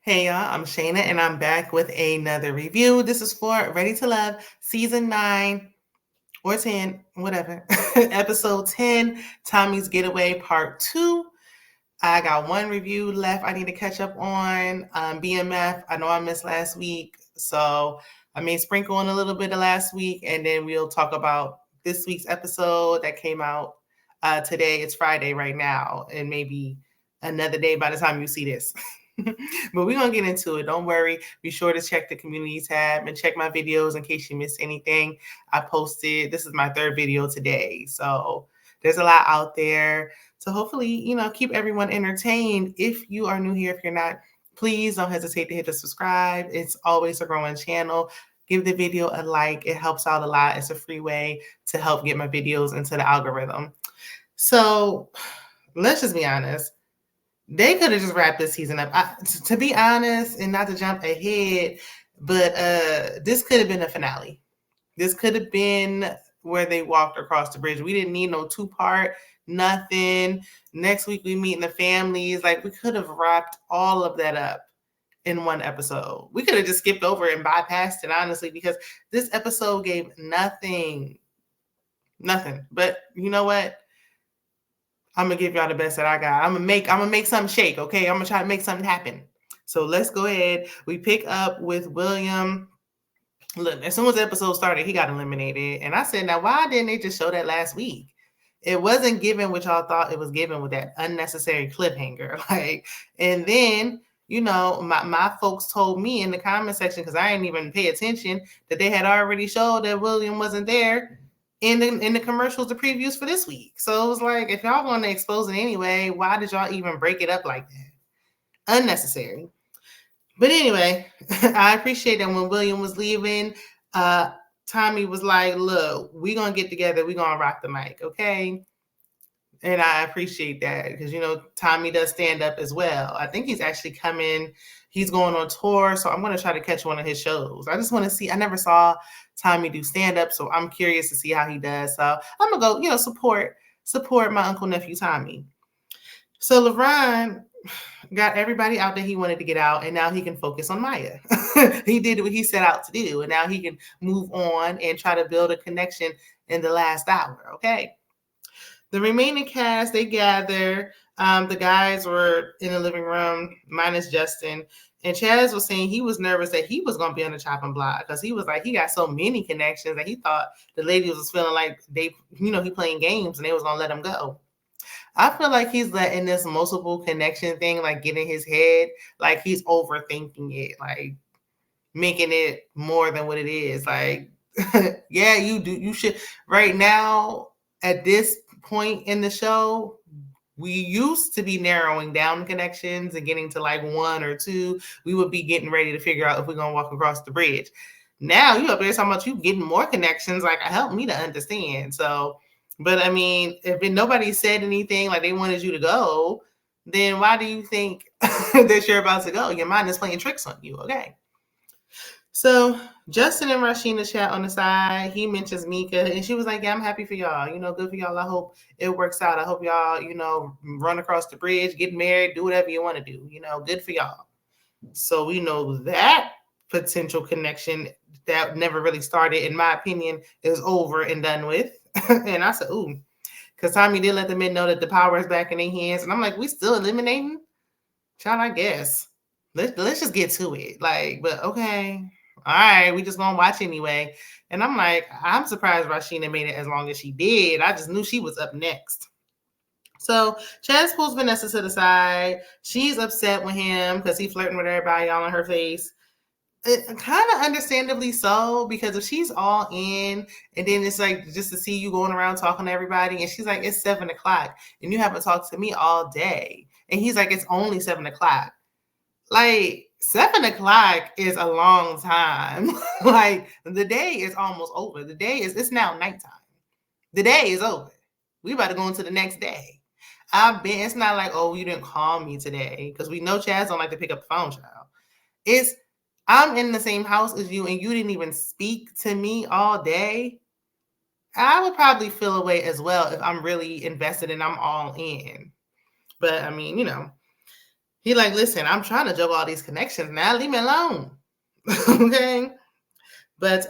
Hey y'all, I'm Shana and I'm back with another review. This is for Ready to Love, season 9 or 10, whatever. Episode 10, Tommy's Getaway, part 2. I got one review left I need to catch up on. BMF, I know I missed last week, so I may sprinkle in a little bit of last week and then we'll talk about this week's episode that came out today. It's Friday right now, and maybe another day by the time you see this. But we're going to get into it. Don't worry. Be sure to check the community tab and check my videos in case you missed anything. I posted, this is my 3rd video today. So there's a lot out there to hopefully, keep everyone entertained. If you are new here, if you're not, please don't hesitate to hit the subscribe. It's always a growing channel. Give the video a like. It helps out a lot. It's a free way to help get my videos into the algorithm. So let's just be honest. They could have just wrapped this season up. To be honest, and not to jump ahead, but this could have been a finale. This could have been where they walked across the bridge. We didn't need no 2-part, nothing. Next week we meet the families. Like, we could have wrapped all of that up in one episode. We could have just skipped over and bypassed it, honestly, because this episode gave nothing. Nothing. But you know what? I'm gonna give y'all the best that I got. I'm gonna make something shake, okay? I'm gonna try to make something happen. So let's go ahead. We pick up with William. Look, as soon as the episode started, he got eliminated. And I said, now why didn't they just show that last week? It wasn't given what y'all thought it was given with that unnecessary cliffhanger. And then, my folks told me in the comment section, because I didn't even pay attention, that they had already showed that William wasn't there in the commercials, the previews for this week. So it was like, if y'all want to expose it anyway, why did y'all even break it up like that? Unnecessary. But anyway, I appreciate that when William was leaving, Tommy was like, look, we're going to get together. We're going to rock the mic, okay? And I appreciate that because, Tommy does stand up as well. I think he's actually coming. He's going on tour, so I'm going to try to catch one of his shows. I just want to see. I never saw Tommy do stand up, so I'm curious to see how he does. So I'm going to go, support my uncle nephew Tommy. So LeBron got everybody out that he wanted to get out, and now he can focus on Maya. He did what he set out to do, and now he can move on and try to build a connection in the last hour, okay? The remaining cast, they gather. The guys were in the living room, minus Justin. And Chaz was saying he was nervous that he was going to be on the chopping block because he was like, he got so many connections that he thought the ladies was feeling like they, he playing games and they was going to let him go. I feel like he's letting this multiple connection thing, like, get in his head. Like, he's overthinking it, like, making it more than what it is. Like, yeah, you do. You should. Right now, at this point in the show, we used to be narrowing down connections and getting to like 1 or 2. We would be getting ready to figure out if we're going to walk across the bridge. Now, you up there talking about you getting more connections. Like, help me to understand. So, but I mean, if nobody said anything like they wanted you to go, then why do you think that you're about to go? Your mind is playing tricks on you, okay? So Justin and Rashina chat on the side. He mentions Mika, and she was like, yeah, I'm happy for y'all. Good for y'all. I hope it works out. I hope y'all, run across the bridge, get married, do whatever you want to do. Good for y'all. So we know that potential connection that never really started, in my opinion, is over and done with. And I said, ooh, because Tommy did let the men know that the power is back in their hands. And I'm like, we still eliminating? Child, I guess. Let's just get to it. Like, but okay. All right, we just gonna watch anyway. And I'm like, I'm surprised Rashina made it as long as she did. I just knew she was up next. So Chaz pulls Vanessa to the side. She's upset with him because he's flirting with everybody all in her face. Kind of understandably so, because if she's all in and then it's like just to see you going around talking to everybody, and she's like, it's 7:00 and you haven't talked to me all day. And he's like, it's only 7:00. Like, 7:00 is a long time. Like, the day is almost over. It's now nighttime. The day is over. We about to go into the next day. It's not like, oh, you didn't call me today, because we know Chaz don't like to pick up the phone, child. I'm in the same house as you and you didn't even speak to me all day. I would probably feel away as well if I'm really invested and I'm all in. But I mean, He like, listen, I'm trying to juggle all these connections now. Leave me alone. Okay. But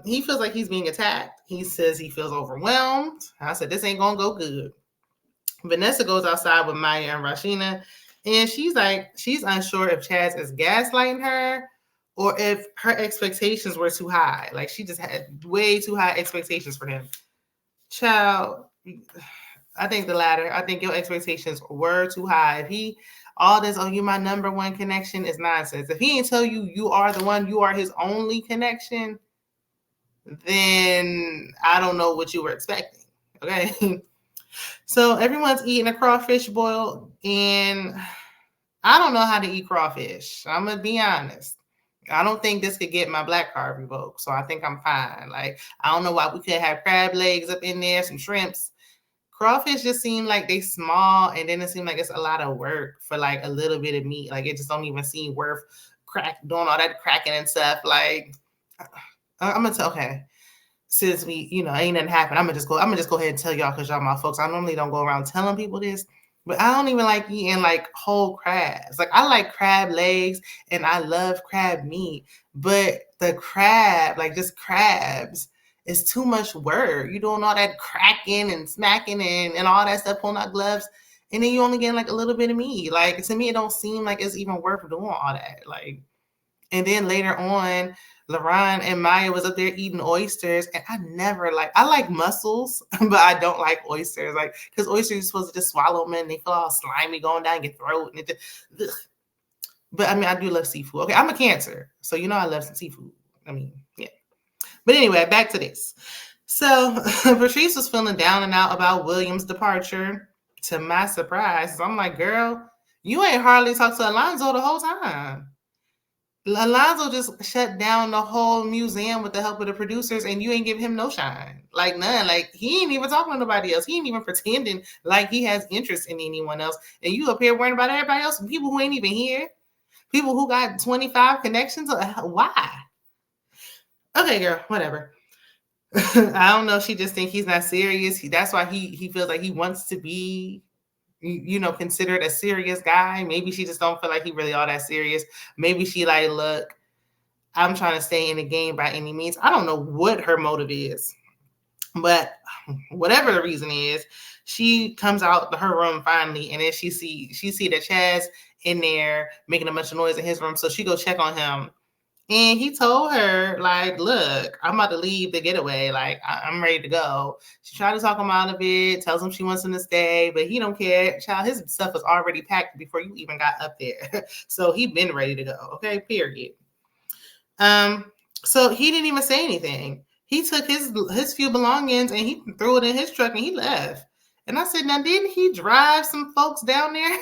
he feels like he's being attacked. He says he feels overwhelmed. I said, this ain't gonna go good. Vanessa goes outside with Maya and Rashina, and she's like, she's unsure if Chaz is gaslighting her or if her expectations were too high. Like she just had way too high expectations for him. Child, I think the latter. I think your expectations were too high. If he all this, oh, you my number one connection is nonsense. If he ain't tell you you are the one, you are his only connection, then I don't know what you were expecting. Okay. So everyone's eating a crawfish boil, and I don't know how to eat crawfish. I'm gonna be honest. I don't think this could get my black card revoked, so I think I'm fine. Like I don't know why we couldn't have crab legs up in there, some shrimps. Crawfish just seem like they small, and then it seems like it's a lot of work for like a little bit of meat. Like it just don't even seem worth doing all that cracking and stuff. Like I'm gonna tell okay. Since we, ain't nothing happened, I'm gonna just go ahead and tell y'all because y'all my folks. I normally don't go around telling people this, but I don't even like eating like whole crabs. Like I like crab legs and I love crab meat, but the crab, like just crabs, is too much work. You doing all that cracking and smacking and all that stuff, pulling out gloves, and then you only getting like a little bit of meat. Like to me, it don't seem like it's even worth doing all that. Like, and then later on, LaRon and Maya was up there eating oysters, and I like mussels, but I don't like oysters, like because oysters you're supposed to just swallow them and they feel all slimy going down your throat, and but I mean I do love seafood. Okay, I'm a Cancer, so I love some seafood. I mean, yeah. But anyway, back to this. So Patrice was feeling down and out about William's departure. To my surprise, I'm like, girl, you ain't hardly talked to Alonzo the whole time. Alonzo just shut down the whole museum with the help of the producers, and you ain't give him no shine. Like none. Like he ain't even talking to nobody else. He ain't even pretending like he has interest in anyone else. And you up here worrying about everybody else, people who ain't even here, people who got 25 connections. Why? Okay, girl, whatever. I don't know. She just think he's not serious. That's why he feels like he wants to be considered a serious guy. Maybe she just don't feel like he really all that serious. Maybe she like, look, I'm trying to stay in the game by any means. I don't know what her motive is, but whatever the reason is, she comes out her room finally, and then she see that Chaz in there making a bunch of noise in his room. So she go check on him. And he told her, like, look, I'm about to leave the getaway. Like, I'm ready to go. She tried to talk him out of it, tells him she wants him to stay, but he don't care. Child, his stuff was already packed before you even got up there. So he been ready to go. Okay, period. So he didn't even say anything. He took his few belongings and he threw it in his truck and he left. And I said, now didn't he drive some folks down there?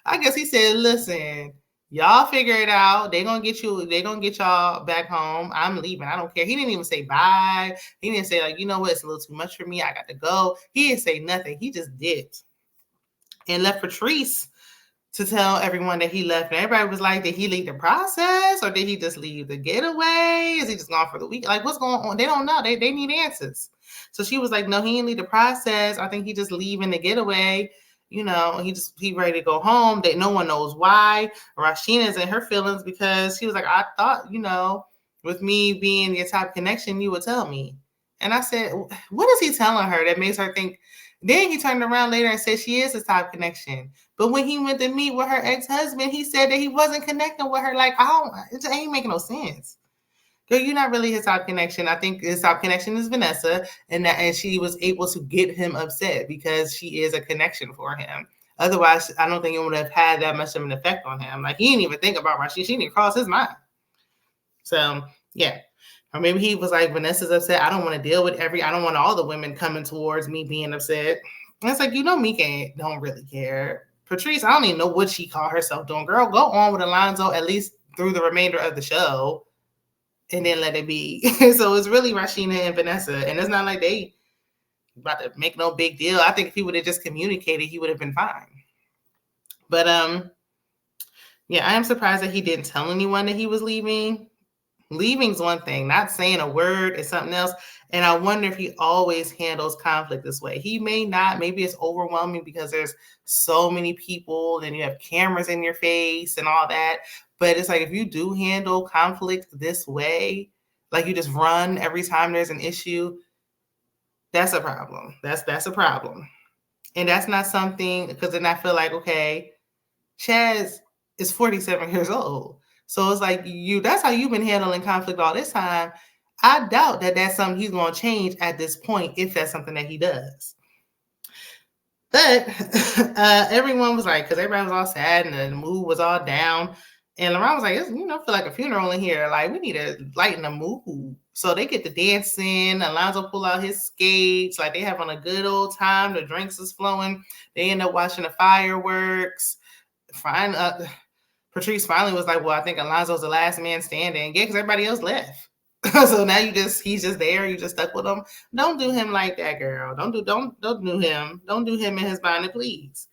I guess he said, listen, y'all figure it out. They're gonna get y'all back home. I'm leaving. I don't care. He didn't even say bye. He didn't say, like, you know what, it's a little too much for me. I got to go. He didn't say nothing. He just dipped and left Patrice to tell everyone that he left. And everybody was like, did he leave the process or did he just leave the getaway? Is he just gone for the week? Like, what's going on? They don't know. They need answers. So she was like, no, he didn't leave the process. I think he just leaving the getaway. He ready to go home. That no one knows why. Rashina's in her feelings because she was like, I thought, with me being your top connection, you would tell me. And I said, what is he telling her that makes her think? Then he turned around later and said she is his top connection. But when he went to meet with her ex-husband, he said that he wasn't connecting with her. Like, it ain't making no sense. Girl, you're not really his top connection. I think his top connection is Vanessa, and she was able to get him upset because she is a connection for him. Otherwise, I don't think it would have had that much of an effect on him. Like, he didn't even think about Rashina. She didn't even cross his mind. So, yeah. Or maybe he was like, Vanessa's upset. I don't want to deal with I don't want all the women coming towards me being upset. And it's like, Mika don't really care. Patrice, I don't even know what she called herself doing. Girl, go on with Alonzo at least through the remainder of the show and then let it be. So it's really Rashina and Vanessa. And it's not like they about to make no big deal. I think if he would have just communicated, he would have been fine. But yeah, I am surprised that he didn't tell anyone that he was leaving. Leaving's one thing, not saying a word is something else. And I wonder if he always handles conflict this way. He may not. Maybe it's overwhelming because there's so many people and you have cameras in your face and all that. But it's like if you do handle conflict this way, like you just run every time there's an issue, that's a problem. That's a problem. And that's not something, because then I feel like, okay, Chaz is 47 years old. So it's like that's how you've been handling conflict all this time. I doubt that that's something he's going to change at this point, if that's something that he does. But everyone was like, because everybody was all sad and the mood was all down. And LaRon was like, feel like a funeral in here. Like, we need to lighten the mood. So they get to dancing. Alonzo pull out his skates. Like, they having a good old time. The drinks is flowing. They end up watching the fireworks. Patrice finally was like, well, I think Alonzo's the last man standing. Yeah, because everybody else left. So now he's just there. You just stuck with him. Don't do him like that, girl. Don't do him. Don't do him in his body, please.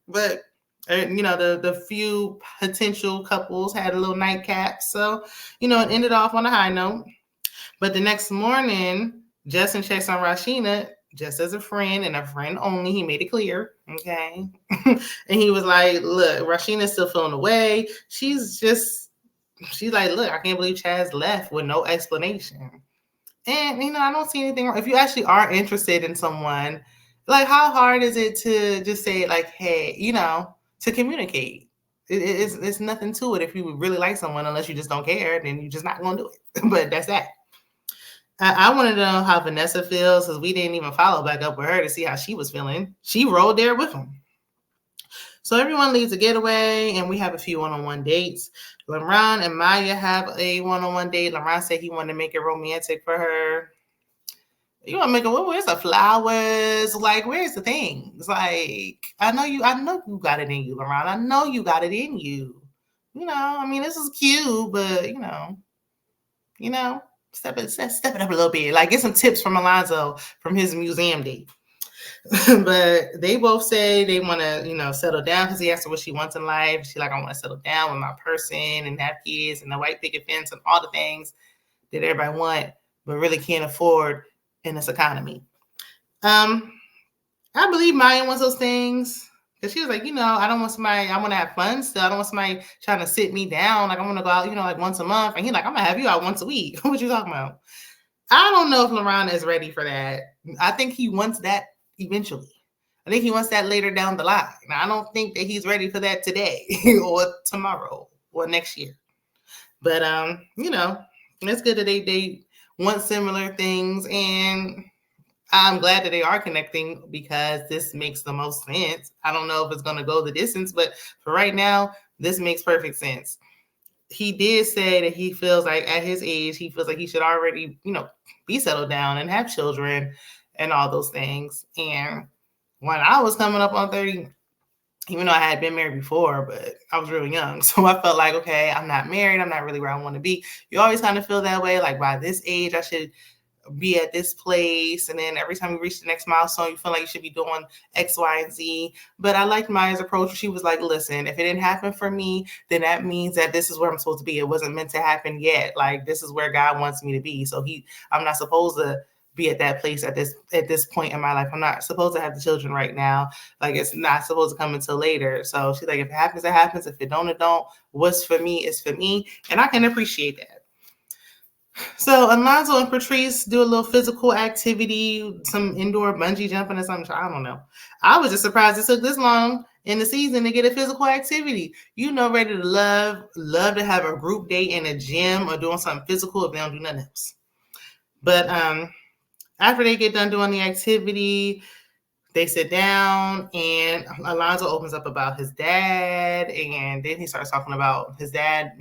But the few potential couples had a little nightcap. So, it ended off on a high note. But the next morning, Justin checks on Rashina just as a friend and a friend only. He made it clear. Okay. And he was like, look, Rashina's still feeling away. She's like, look, I can't believe Chaz left with no explanation. And, I don't see anything wrong. If you actually are interested in someone, like, how hard is it to just say, like, hey, to communicate? It's nothing to it. If you really like someone, unless you just don't care, then you're just not going to do it. But that's that. I wanted to know how Vanessa feels, because we didn't even follow back up with her to see how she was feeling. She rolled there with him. So everyone leaves a getaway, and we have a few one-on-one dates. LaRon and Maya have a one-on-one date. LaRon said he wanted to make it romantic for her. You want to make it, where's the flowers? Like, where's the things? Like, I know you got it in you, LaRon. I know you got it in you. This is cute, but step it up a little bit. Like, get some tips from Alonzo from his museum date. But they both say they want to, settle down, because he asked her what she wants in life. She's like, I want to settle down with my person and have kids and the white picket fence and all the things that everybody want, but really can't afford in this economy. I believe Maya wants those things, because she was like, I don't want somebody, I want to have fun still. I don't want somebody trying to sit me down. Like, I want to go out, like once a month. And he's like, I'm going to have you out once a week. What you talking about? I don't know if LaRon is ready for that. I think he wants that eventually. I think he wants that later down the line. I don't think that he's ready for that today or tomorrow or next year. But, it's good that they want similar things. And I'm glad that they are connecting, because this makes the most sense. I don't know if it's going to go the distance, but for right now, this makes perfect sense. He did say that he feels like at his age, he feels like he should already, be settled down and have children and all those things. And when I was coming up on 30, even though I had been married before, but I was really young. So I felt like, okay, I'm not married. I'm not really where I want to be. You always kind of feel that way. Like, by this age, I should be at this place. And then every time you reach the next milestone, you feel like you should be doing X, Y, and Z. But I liked Maya's approach. She was like, listen, if it didn't happen for me, then that means that this is where I'm supposed to be. It wasn't meant to happen yet. Like, this is where God wants me to be. So I'm not supposed to be at that place at this point in my life. I'm not supposed to have the children right now. Like, it's not supposed to come until later. So she's like, if it happens, it happens. If it don't, it don't. What's for me is for me. And I can appreciate that. So Alonzo and Patrice do a little physical activity, some indoor bungee jumping or something. I don't know. I was just surprised it took this long in the season to get a physical activity. Ready to love to have a group date in a gym or doing something physical if they don't do nothing else. But after they get done doing the activity, they sit down, and Alonzo opens up about his dad, and then he starts talking about his dad,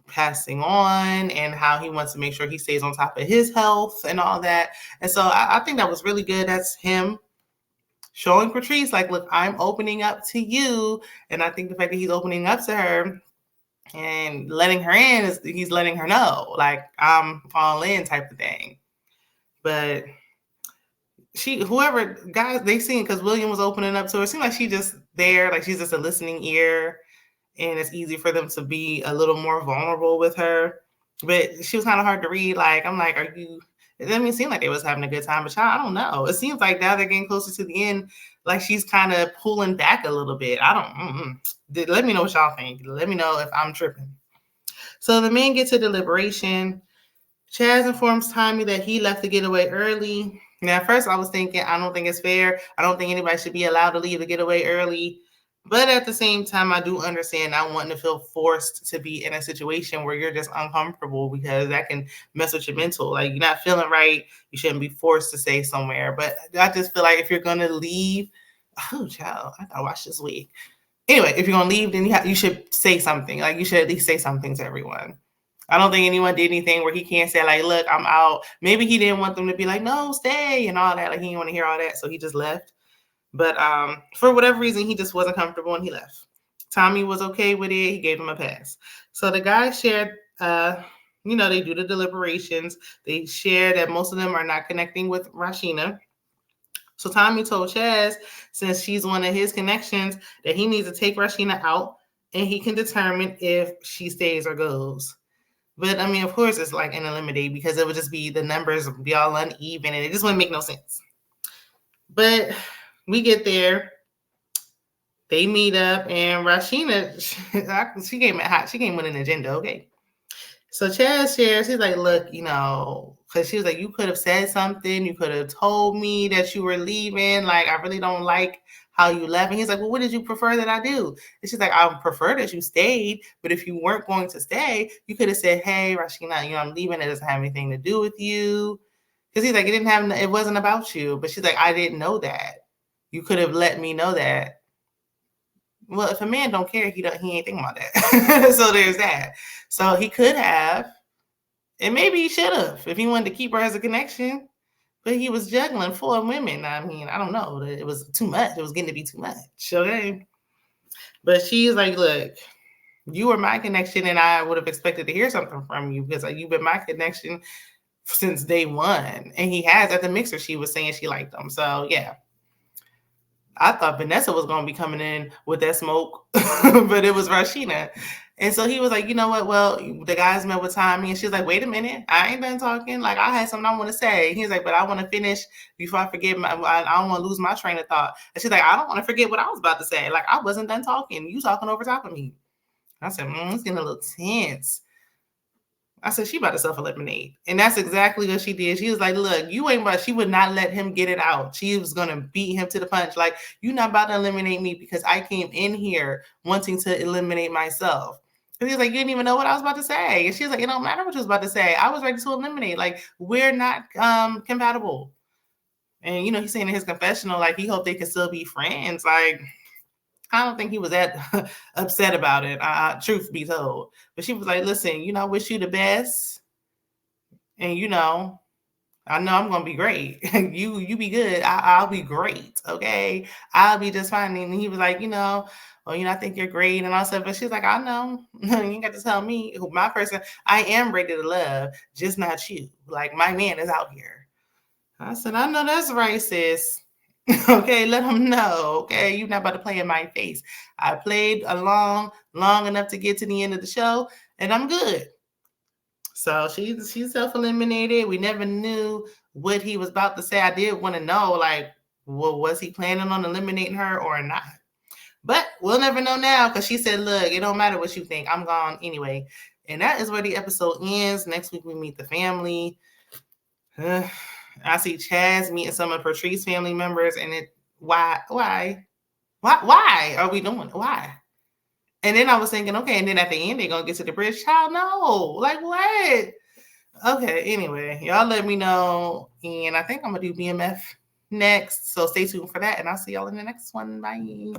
passing on, and how he wants to make sure he stays on top of his health and all that. And so I think that was really good. That's him showing Patrice, like, look, I'm opening up to you. And I think the fact that he's opening up to her and letting her in is he's letting her know, like, I'm all in type of thing. But whoever guys they seen, because William was opening up to her, it seemed like she just there, like she's just a listening ear. and it's easy for them to be a little more vulnerable with her. But she was kind of hard to read. Like, I'm like, are you? It doesn't seem like they was having a good time, but child, I don't know. It seems like now they're getting closer to the end, like she's kind of pulling back a little bit. I don't. Let me know what y'all think. Let me know if I'm tripping. So the men get to deliberation. Chaz informs Tommy that he left the getaway early. Now, at first I was thinking, I don't think it's fair. I don't think anybody should be allowed to leave the getaway early. But at the same time, I do understand not wanting to feel forced to be in a situation where you're just uncomfortable, because that can mess with your mental. Like, you're not feeling right. You shouldn't be forced to stay somewhere. But I just feel like if you're going to leave, oh, child, I got to watch this week. Anyway, if you're going to leave, then you should say something. Like, you should at least say something to everyone. I don't think anyone did anything where he can't say, like, look, I'm out. Maybe he didn't want them to be like, no, stay and all that. Like, he didn't want to hear all that. So he just left. But for whatever reason, he just wasn't comfortable and he left. Tommy was okay with it. He gave him a pass. So the guys shared, they do the deliberations. They share that most of them are not connecting with Rashina. So Tommy told Chaz, since she's one of his connections, that he needs to take Rashina out and he can determine if she stays or goes. But I mean, of course, it's like an eliminate, because it would just be the numbers would be all uneven and it just wouldn't make no sense. But we get there, they meet up, and Rashina, she came hot. She came with an agenda, okay? So Chaz shares, he's like, look, because she was like, you could have said something. You could have told me that you were leaving. Like, I really don't like how you left. And he's like, well, what did you prefer that I do? And she's like, I prefer that you stayed. But if you weren't going to stay, you could have said, hey, Rashina, I'm leaving. It doesn't have anything to do with you. Because he's like, it wasn't about you. But she's like, I didn't know that. You could have let me know that. Well, if a man don't care, he ain't thinking about that. So there's that. So he could have, and maybe he should have, if he wanted to keep her as a connection. But he was juggling 4 women. I mean, I don't know. It was too much. It was getting to be too much. Okay. But she's like, look, you were my connection, and I would have expected to hear something from you, because you've been my connection since day one. And he has. At the mixer, she was saying she liked him. So yeah. I thought Vanessa was going to be coming in with that smoke, but it was Rashina. And so he was like, you know what? Well, the guys met with Tommy, and she's like, wait a minute. I ain't done talking. Like, I had something I want to say. He's like, but I want to finish before I forget. I don't want to lose my train of thought. And she's like, I don't want to forget what I was about to say. Like, I wasn't done talking. You talking over top of me. I said, it's getting a little tense. I said, she about to self-eliminate. And that's exactly what she did. She was like, look, you ain't about, she would not let him get it out. She was going to beat him to the punch. Like, you're not about to eliminate me because I came in here wanting to eliminate myself. And he was like, you didn't even know what I was about to say. And she was like, it don't matter what you was about to say. I was ready to eliminate. Like, we're not compatible. And, he's saying in his confessional, like, he hoped they could still be friends. Like, I don't think he was that upset about it, truth be told. But she was like, listen, I wish you the best. And, I know I'm going to be great. you be good. I'll be great. Okay. I'll be just fine. And he was like, I think you're great and all stuff. But she's like, I know. You ain't got to tell me. My person, I am ready to love, just not you. Like, my man is out here. I said, I know that's right, sis. Okay, let him know. Okay, you're not about to play in my face. I played along long enough to get to the end of the show, and I'm good. So she's self-eliminated. We never knew what he was about to say. I did want to know, like, well, was he planning on eliminating her or not? But we'll never know now, because she said, look, it don't matter what you think. I'm gone anyway. And that is where the episode ends. Next week, we meet the family. I see Chaz meeting some of Patrice's family members, and why are we doing it? Why? And then I was thinking, okay, and then at the end, they're going to get to the bridge. Child, no. Like, what? Okay, anyway, y'all let me know. And I think I'm going to do BMF next. So stay tuned for that, and I'll see y'all in the next one. Bye.